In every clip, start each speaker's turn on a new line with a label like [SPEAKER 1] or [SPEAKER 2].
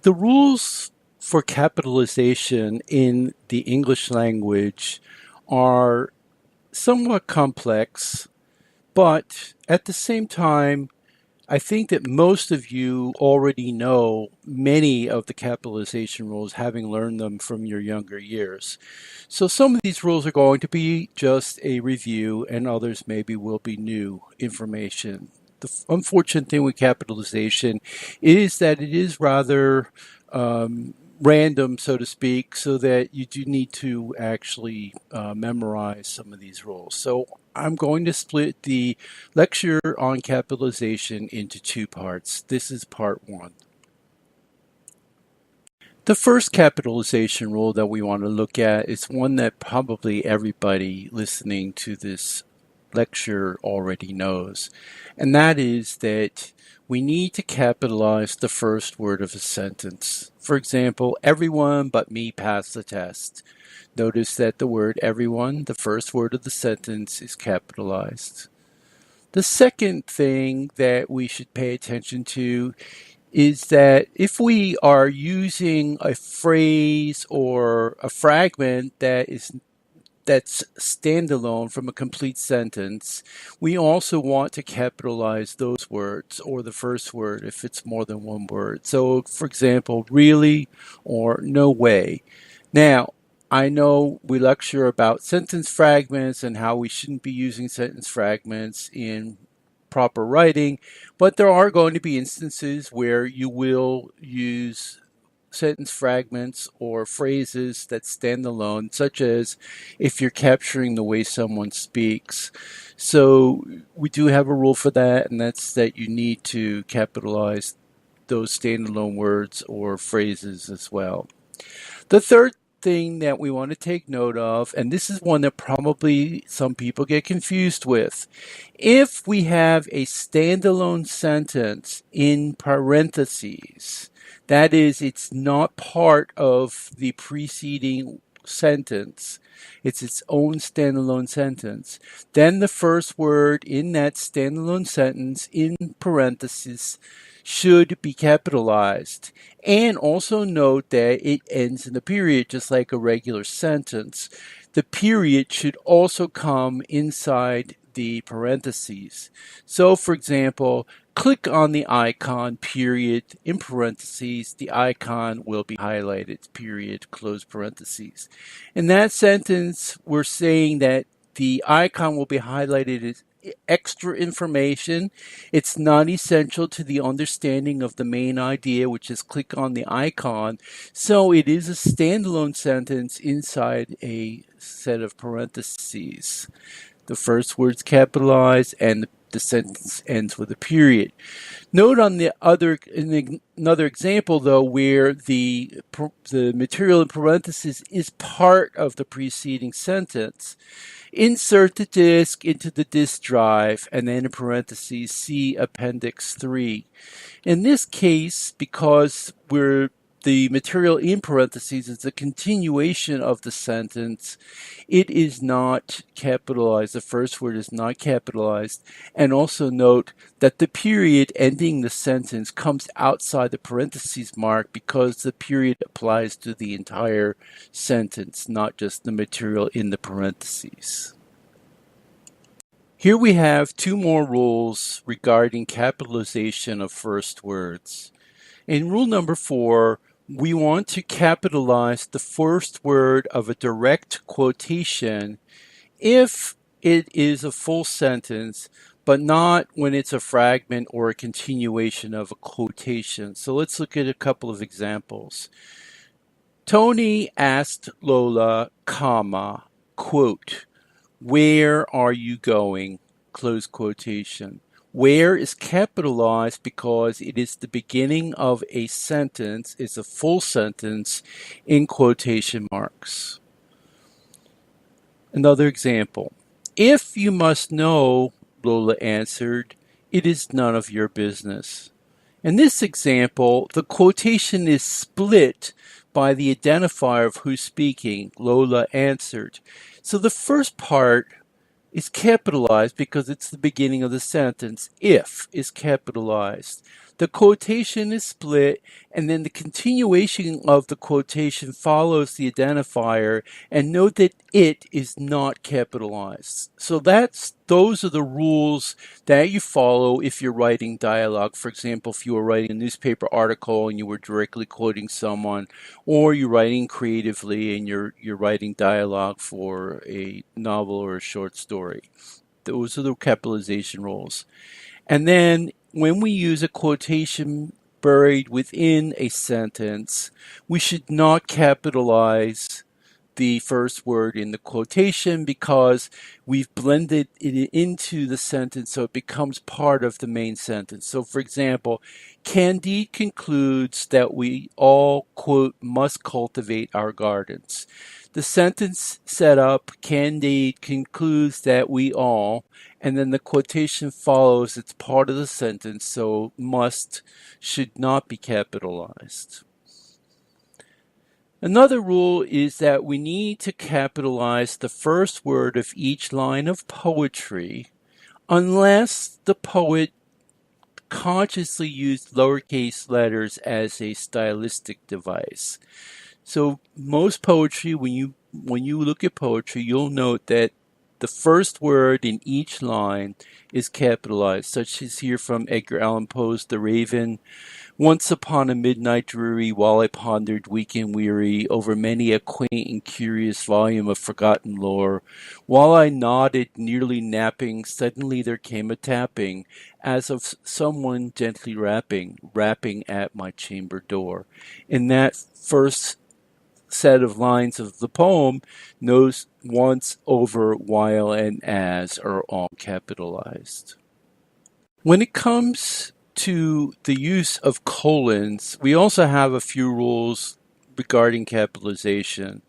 [SPEAKER 1] The rules for capitalization in the English language are somewhat complex, but at the same time, I think that most of you already know many of the capitalization rules, having learned them from your younger years. So some of these rules are going to be just a review, and others maybe will be new information. The unfortunate thing with capitalization is that it is rather random, so to speak, so that you do need to actually memorize some of these rules. So I'm going to split the lecture on capitalization into two parts. This is part one. The first capitalization rule that we want to look at is one that probably everybody listening to this lecture already knows, and that is that we need to capitalize the first word of a sentence. For example, everyone but me passed the test. Notice that the word everyone, the first word of the sentence, is capitalized. The second thing that we should pay attention to is that if we are using a phrase or a fragment that's standalone from a complete sentence, we also want to capitalize those words or the first word if it's more than one word. So, for example, really or no way. Now, I know we lecture about sentence fragments and how we shouldn't be using sentence fragments in proper writing, but there are going to be instances where you will use sentence fragments or phrases that stand alone, such as if you're capturing the way someone speaks. So we do have a rule for that, and that's that you need to capitalize those standalone words or phrases as well. The third thing that we want to take note of, and this is one that probably some people get confused with. If we have a standalone sentence in parentheses, that is, it's not part of the preceding sentence, it's its own standalone sentence, then the first word in that standalone sentence in parentheses should be capitalized. And also note that it ends in a period just like a regular sentence. The period should also come inside the parentheses. So, for example, click on the icon, period, in parentheses, the icon will be highlighted, period, close parentheses. In that sentence, we're saying that the icon will be highlighted as extra information. It's not essential to the understanding of the main idea, which is click on the icon. So it is a standalone sentence inside a set of parentheses. The first word's capitalized and the sentence ends with a period. Note in another example, though, where the material in parentheses is part of the preceding sentence. Insert the disk into the disk drive and then in parentheses see Appendix 3. In this case, because the material in parentheses is a continuation of the sentence, it is not capitalized. The first word is not capitalized. And also note that the period ending the sentence comes outside the parentheses mark because the period applies to the entire sentence, not just the material in the parentheses. Here we have two more rules regarding capitalization of first words. In rule number 4, we want to capitalize the first word of a direct quotation if it is a full sentence, but not when it's a fragment or a continuation of a quotation. So let's look at a couple of examples. Tony asked Lola, quote, "Where are you going?" Close quotation. Where is capitalized because it is the beginning of a sentence, it's a full sentence in quotation marks. Another example. "If you must know," Lola answered, "it is none of your business." In this example, the quotation is split by the identifier of who's speaking. Lola answered. So the first part is capitalized because it's the beginning of the sentence. If is capitalized. The quotation is split, and then the continuation of the quotation follows the identifier, and note that it is not capitalized. So those are the rules that you follow if you're writing dialogue. For example, if you were writing a newspaper article and you were directly quoting someone, or you're writing creatively and you're writing dialogue for a novel or a short story. Those are the capitalization rules. And then when we use a quotation buried within a sentence, we should not capitalize the first word in the quotation because we've blended it into the sentence so it becomes part of the main sentence. So, for example, Candide concludes that we all, quote, must cultivate our gardens. The sentence set up, Candide concludes that we all, and then the quotation follows. It's part of the sentence, so must should not be capitalized. Another rule is that we need to capitalize the first word of each line of poetry unless the poet consciously used lowercase letters as a stylistic device. So most poetry, when you look at poetry, you'll note that the first word in each line is capitalized, such as here from Edgar Allan Poe's The Raven. Once upon a midnight dreary, while I pondered weak and weary over many a quaint and curious volume of forgotten lore, while I nodded, nearly napping, suddenly there came a tapping, as of someone gently rapping at my chamber door. In that first set of lines of the poem, those once, over, while, and as are all capitalized. When it comes to the use of colons, we also have a few rules regarding capitalization.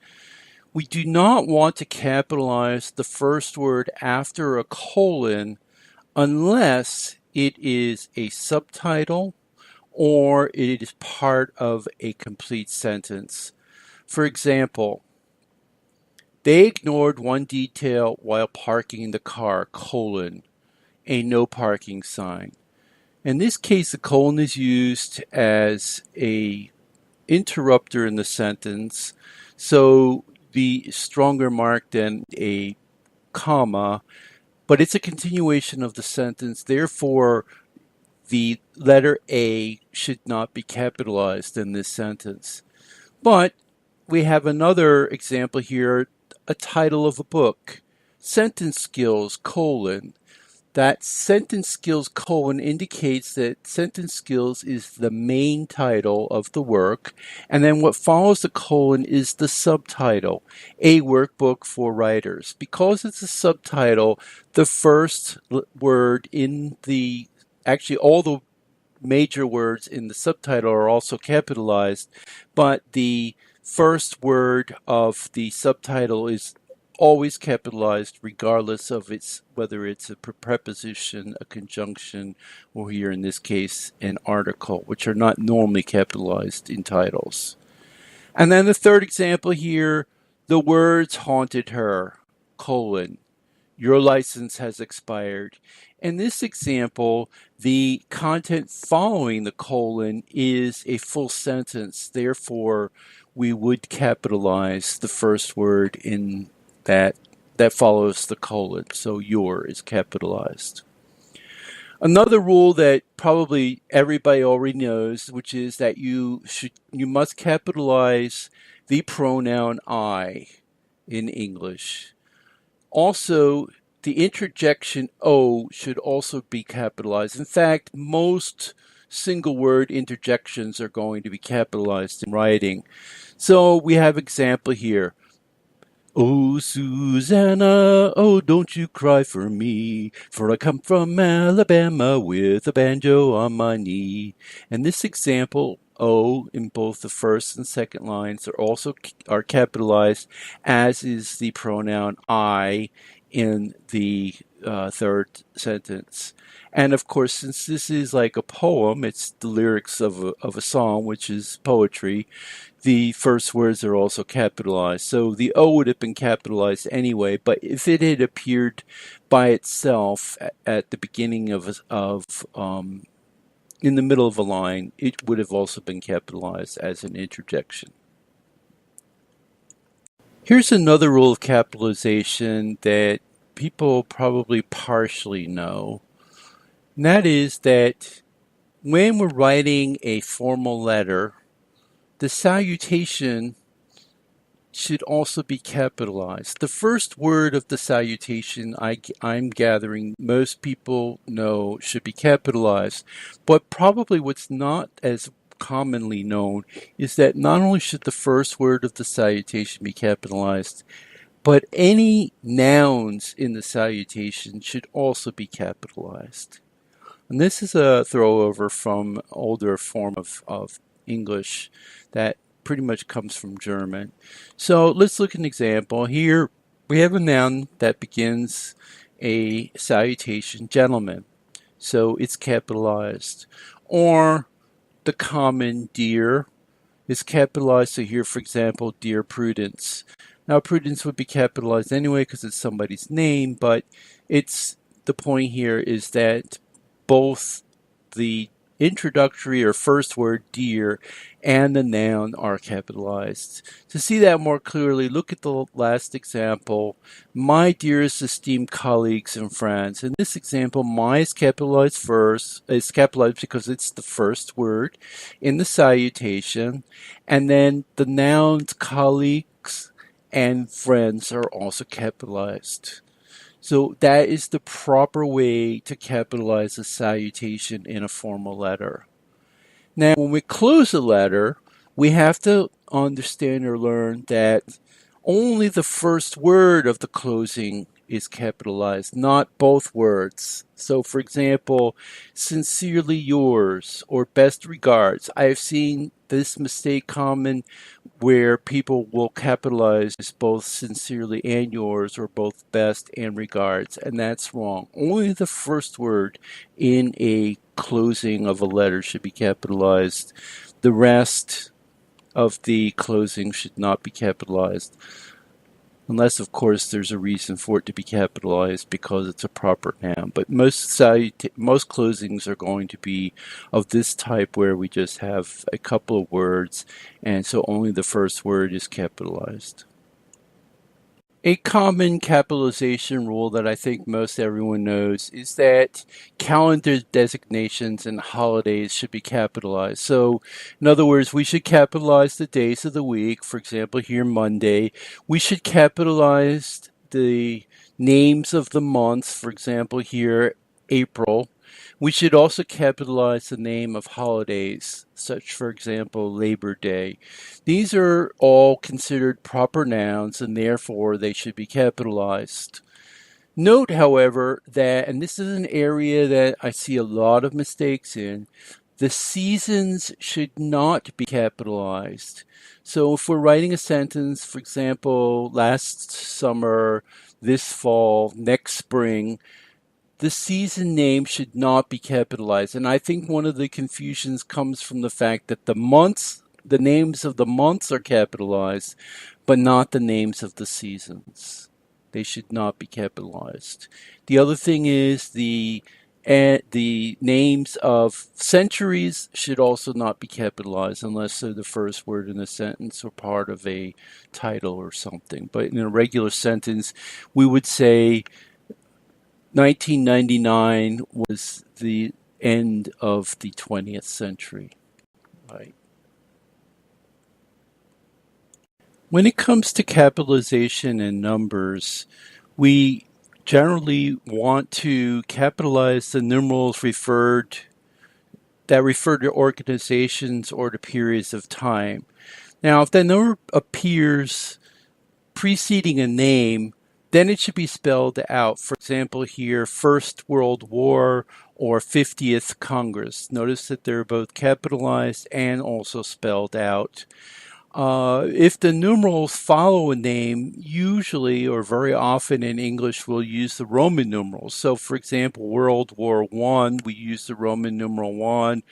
[SPEAKER 1] We do not want to capitalize the first word after a colon unless it is a subtitle or it is part of a complete sentence. For example, they ignored one detail while parking the car, colon, a no parking sign. In this case, the colon is used as a interrupter in the sentence, so the stronger mark than a comma, but it's a continuation of the sentence. Therefore, the letter A should not be capitalized in this sentence. But we have another example here, a title of a book, sentence skills, colon. That sentence skills colon indicates that sentence skills is the main title of the work, and then what follows the colon is the subtitle, a workbook for writers. Because it's a subtitle, the first word in actually all the major words in the subtitle are also capitalized, but the first word of the subtitle is always capitalized regardless of whether it's a preposition, a conjunction, or here in this case an article, which are not normally capitalized in titles. And then the third example here, the words haunted her, colon, your license has expired. In this example, the content following the colon is a full sentence. Therefore, we would capitalize the first word in that follows the colon. So your is capitalized. Another rule that probably everybody already knows, which is that you must capitalize the pronoun I in English. Also, the interjection O should also be capitalized. In fact, most single word interjections are going to be capitalized in writing. So we have example here. Oh, Susanna, oh, don't you cry for me, for I come from Alabama with a banjo on my knee. And this example, O, in both the first and second lines are capitalized, as is the pronoun I in the third sentence. And of course, since this is like a poem, it's the lyrics of a song, which is poetry, the first words are also capitalized. So the O would have been capitalized anyway, but if it had appeared by itself at the beginning of in the middle of a line, it would have also been capitalized as an interjection. Here's another rule of capitalization that people probably partially know, and that is that when we're writing a formal letter, the salutation should also be capitalized. The first word of the salutation, I'm gathering, most people know should be capitalized. But probably what's not as commonly known is that not only should the first word of the salutation be capitalized, but any nouns in the salutation should also be capitalized. And this is a throwover from older form of English that pretty much comes from German. So let's look at an example. Here we have a noun that begins a salutation, gentlemen. So it's capitalized. Or the common dear is capitalized. So here, for example, dear Prudence. Now, Prudence would be capitalized anyway because it's somebody's name, but the point here is that both the introductory or first word dear and the noun are capitalized. To see that more clearly, look at the last example. My dearest esteemed colleagues in France. In this example, my is capitalized first. It's capitalized because it's the first word in the salutation. And then the nouns colleagues and friends are also capitalized. So that is the proper way to capitalize a salutation in a formal letter. Now, when we close a letter, we have to understand or learn that only the first word of the closing is capitalized, not both words. So, for example, sincerely yours or best regards. I have seen this mistake common where people will capitalize both sincerely and yours or both best and regards, and that's wrong. Only the first word in a closing of a letter should be capitalized. The rest of the closing should not be capitalized, unless, of course, there's a reason for it to be capitalized because it's a proper noun. But most closings are going to be of this type where we just have a couple of words, and so only the first word is capitalized. A common capitalization rule that I think most everyone knows is that calendar designations and holidays should be capitalized. So, in other words, we should capitalize the days of the week. For example, here Monday. We should capitalize the names of the months. For example, here April. We should also capitalize the name of holidays, such, for example, Labor Day. These are all considered proper nouns and therefore they should be capitalized. Note, however, that, and this is an area that I see a lot of mistakes in, the seasons should not be capitalized. So if we're writing a sentence, for example, last summer, this fall, next spring, the season name should not be capitalized. And I think one of the confusions comes from the fact that the names of the months are capitalized, but not the names of the seasons. They should not be capitalized. The other thing is the names of centuries should also not be capitalized unless they're the first word in a sentence or part of a title or something. But in a regular sentence, we would say 1999 was the end of the 20th century. Right. When it comes to capitalization and numbers, we generally want to capitalize the numerals that refer to organizations or to periods of time. Now, if that number appears preceding a name, then it should be spelled out. For example, here, First World War or 50th Congress. Notice that they're both capitalized and also spelled out. If the numerals follow a name, usually or very often in English, we'll use the Roman numerals. So, for example, World War I, we use the Roman numeral 1,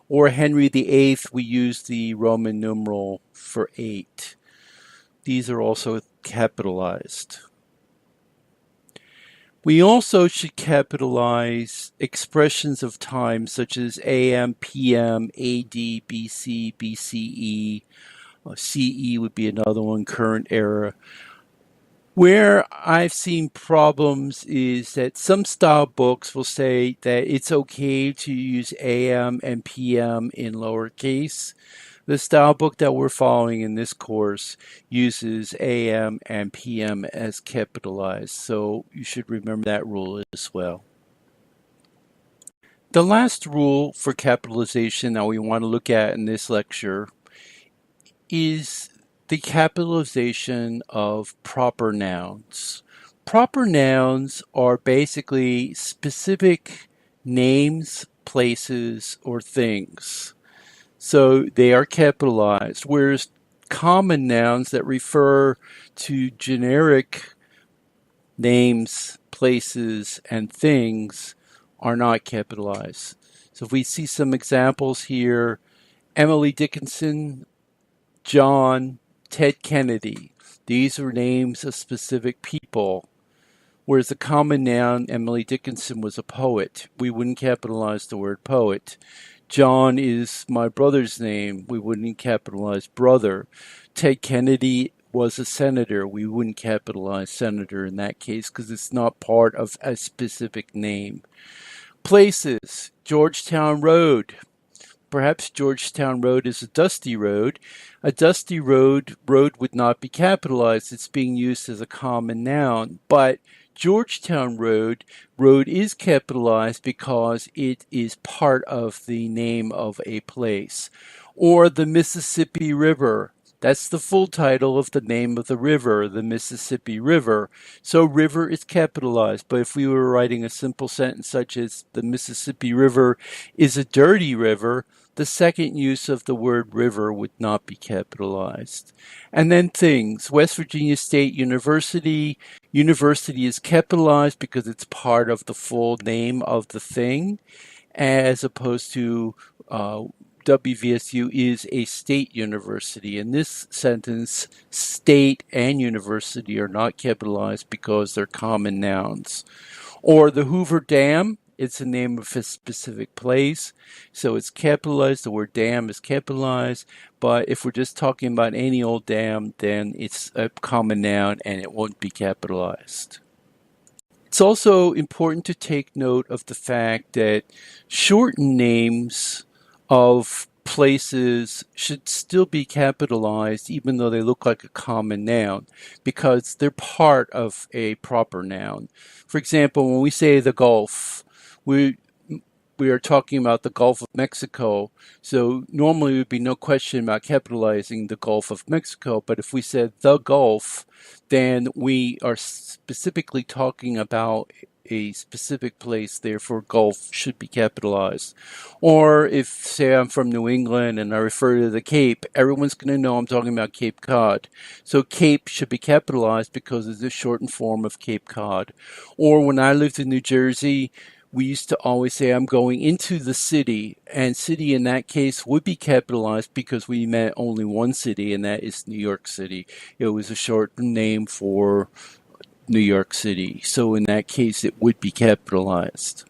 [SPEAKER 1] or Henry VIII, we use the Roman numeral for 8. These are also capitalized. We also should capitalize expressions of time such as AM, PM, AD, BC, BCE. CE would be another one, current era. Where I've seen problems is that some style books will say that it's okay to use AM and PM in lowercase. The style book that we're following in this course uses AM and PM as capitalized, so you should remember that rule as well. The last rule for capitalization that we want to look at in this lecture is the capitalization of proper nouns. Proper nouns are basically specific names, places, or things. So they are capitalized, whereas common nouns that refer to generic names, places, and things are not capitalized. So if we see some examples here, Emily Dickinson, John, Ted Kennedy, these are names of specific people. Whereas the common noun, Emily Dickinson was a poet. We wouldn't capitalize the word poet. John is my brother's name. We wouldn't capitalize brother. Ted Kennedy was a senator. We wouldn't capitalize senator in that case because it's not part of a specific name. Places, Georgetown Road. Perhaps Georgetown Road is a dusty road. A dusty road would not be capitalized. It's being used as a common noun. But Georgetown Road is capitalized because it is part of the name of a place. Or the Mississippi River. That's the full title of the name of the river, the Mississippi River. So river is capitalized. But if we were writing a simple sentence such as the Mississippi River is a dirty river, the second use of the word river would not be capitalized. And then things. West Virginia State University. University is capitalized because it's part of the full name of the thing, as opposed to WVSU is a state university. In this sentence, state and university are not capitalized because they're common nouns. Or the Hoover Dam, it's the name of a specific place, so it's capitalized. The word dam is capitalized, but if we're just talking about any old dam, then it's a common noun and it won't be capitalized. It's also important to take note of the fact that shortened names of places should still be capitalized even though they look like a common noun because they're part of a proper noun. For example, when we say the Gulf, we are talking about the Gulf of Mexico, so normally there would be no question about capitalizing the Gulf of Mexico, but if we said the Gulf, then we are specifically talking about a specific place, therefore Gulf should be capitalized. Or if, say, I'm from New England and I refer to the Cape, everyone's going to know I'm talking about Cape Cod. So Cape should be capitalized because it's a shortened form of Cape Cod. Or when I lived in New Jersey, we used to always say, I'm going into the city, and city in that case would be capitalized because we meant only one city, and that is New York City. It was a short name for New York City, so in that case it would be capitalized.